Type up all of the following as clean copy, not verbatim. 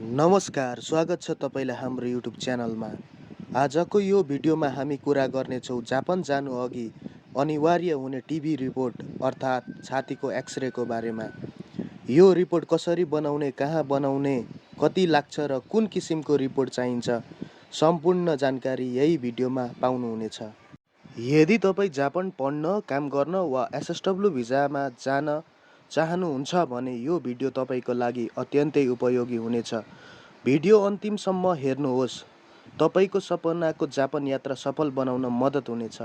नमस्कार, स्वागत छ तपाईलाई हाम्रो युट्युब च्यानलमा। आजको यो भिडियोमा हामी कुरा गर्नेछौँ जापान जानु अघि अनिवार्य हुने टिबी रिपोर्ट अर्थात् छातीको एक्सरेको बारेमा। यो रिपोर्ट कसरी बनाउने, कहाँ बनाउने, कति लाग्छ र कुन किसिमको रिपोर्ट चाहिन्छ, सम्पूर्ण जानकारी यही भिडियोमा पाउनुहुनेछ। यदि तपाईँ जापान पढ्न, काम गर्न वा एसएसडब्ल्यू भिजामा जान चाहनुहुन्छ भने यो भिडियो तपाईँको लागि अत्यन्तै उपयोगी हुनेछ। भिडियो अन्तिमसम्म हेर्नुहोस्, तपाईँको सपनाको जापान यात्रा सफल बनाउन मद्दत हुनेछ।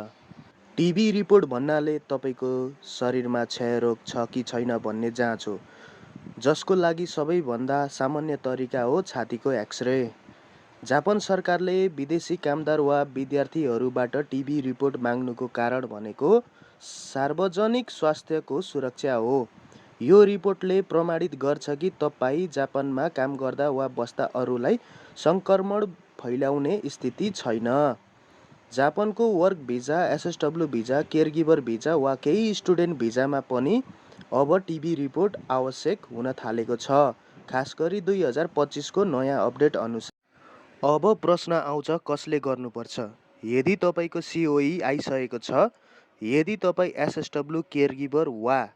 टिबी रिपोर्ट भन्नाले तपाईँको शरीरमा क्षयरोग छ कि छैन भन्ने जाँच हो, जसको लागि सबैभन्दा सामान्य तरिका हो छातीको एक्सरे। जापान सरकारले विदेशी कामदार वा विद्यार्थीहरूबाट टिबी रिपोर्ट माग्नुको कारण भनेको सार्वजनिक स्वास्थ्यको सुरक्षा हो। यो रिपोर्टले प्रमाणित गर्छ कि तपाईँ जापानमा काम गर्दा वा बस्दा अरूलाई सङ्क्रमण फैलाउने स्थिति छैन। जापानको वर्क भिजा, एसएसडब्ल्यू भिजा, केयरगिभर भिजा वा केही स्टुडेन्ट भिजामा पनि अब टिबी रिपोर्ट आवश्यक हुन थालेको छ, खास गरी 2025 को नयाँ अपडेट अनुसार। अब प्रश्न आउँछ, कसले गर्नुपर्छ? यदि तपाईँको सिओई आइसकेको छ, यदि तपाईँ एसएसडब्ल्यू, केयरगिभर वा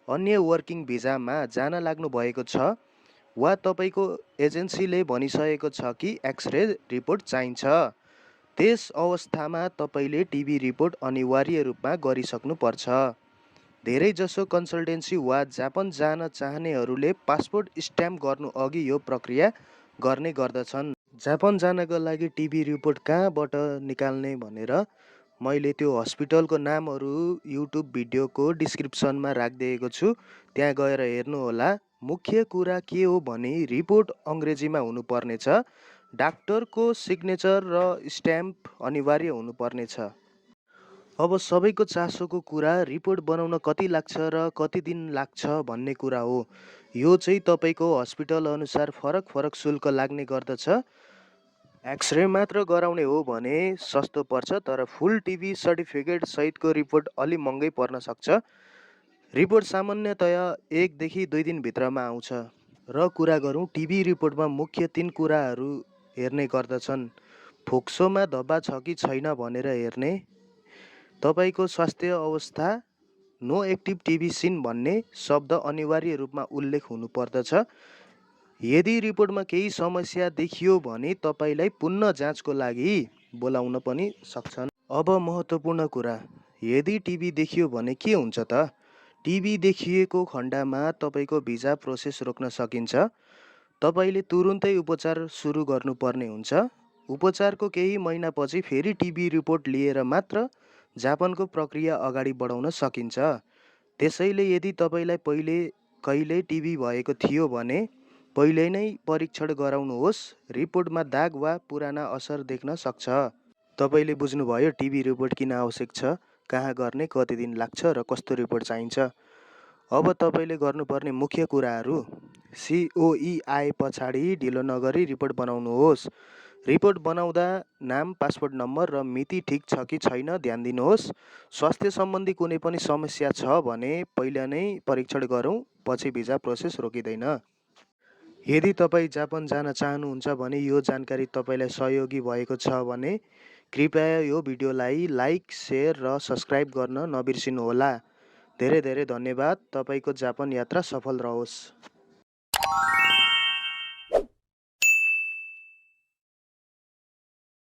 अन्य वर्किङ भिजामा जान लाग्नु भएको छ, वा तपाईँको एजेन्सीले भनिसकेको छ कि एक्सरे रिपोर्ट चाहिन्छ, त्यस अवस्थामा तपाईँले टिबी रिपोर्ट अनिवार्य रूपमा गरिसक्नुपर्छ। धेरैजसो कन्सल्टेन्सी वा जापान जान चाहनेहरूले पासपोर्ट स्ट्याम्प गर्नु अघि यो प्रक्रिया गर्ने गर्दछन्। जापान जानका लागि टिबी रिपोर्ट कहाँबाट निकाल्ने भनेर मैले त्यो हस्पिटलको नामहरू युट्युब भिडियोको डिस्क्रिप्सनमा राखिदिएको छु, त्यहाँ गएर हेर्नुहोला। मुख्य कुरा के हो भने रिपोर्ट अङ्ग्रेजीमा हुनुपर्नेछ, डाक्टरको सिग्नेचर र स्ट्याम्प अनिवार्य हुनुपर्नेछ। अब सबैको चासोको कुरा रिपोर्ट बनाउन कति लाग्छ र कति दिन लाग्छ भन्ने कुरा हो। यो चाहिँ तपाईँको हस्पिटल अनुसार फरक फरक शुल्क लाग्ने गर्दछ। एक्सरे मात्र गराउने हो भने सस्तो पर्छ, तर फुल टिबी सर्टिफिकेट सहितको रिपोर्ट अलि महँगै पर्न सक्छ। रिपोर्ट सामान्यतया 1 देखि 2 दिनभित्रमा आउँछ। र कुरा गरौँ टिबी रिपोर्टमा मुख्य 3 कुराहरू हेर्ने गर्दछन्। फोक्सोमा धब्बा छ कि छैन भनेर हेर्ने, तपाईँको स्वास्थ्य अवस्था, नो एक्टिभ टिबी सिन भन्ने शब्द अनिवार्य रूपमा उल्लेख हुनुपर्दछ। यदि रिपोर्टमा केही समस्या देखियो भने तपाईँलाई पुनः जाँचको लागि बोलाउन पनि सक्छन्। अब महत्त्वपूर्ण कुरा, यदि टिबी देखियो भने के हुन्छ त? टिबी देखिएको खण्डमा तपाईँको भिजा प्रोसेस रोक्न सकिन्छ। तपाईँले तुरुन्तै उपचार सुरु गर्नुपर्ने हुन्छ। उपचारको केही महिनापछि फेरि टिबी रिपोर्ट लिएर मात्र जापानको प्रक्रिया अगाडि बढाउन सकिन्छ। त्यसैले यदि तपाईँलाई पहिले कहिल्यै टिबी भएको थियो भने पहिले नै परीक्षण गराउनुहोस्। रिपोर्टमा दाग वा पुराना असर देख्न सक्छ। तपाईँले बुझ्नुभयो टिबी रिपोर्ट किन आवश्यक छ, कहाँ गर्ने, कति दिन लाग्छ र कस्तो रिपोर्ट चाहिन्छ। अब तपाईँले गर्नुपर्ने मुख्य कुराहरू, सिओई आए पछाडि ढिलो नगरी रिपोर्ट बनाउनुहोस्। रिपोर्ट बनाउँदा नाम, पासपोर्ट नम्बर र मिति ठिक छ कि छैन ध्यान दिनुहोस्। स्वास्थ्य सम्बन्धी कुनै पनि समस्या छ भने पहिला नै परीक्षण गरौँ, पछि भिजा प्रोसेस रोकिँदैन। यदि तपाईँ जापान जान चाहनुहुन्छ भने यो जानकारी तपाईँलाई सहयोगी भएको छ भने कृपया यो भिडियोलाई लाइक, सेयर र सब्सक्राइब गर्न नबिर्सिनुहोला। धेरै धेरै धन्यवाद। तपाईँको जापान यात्रा सफल रहोस्।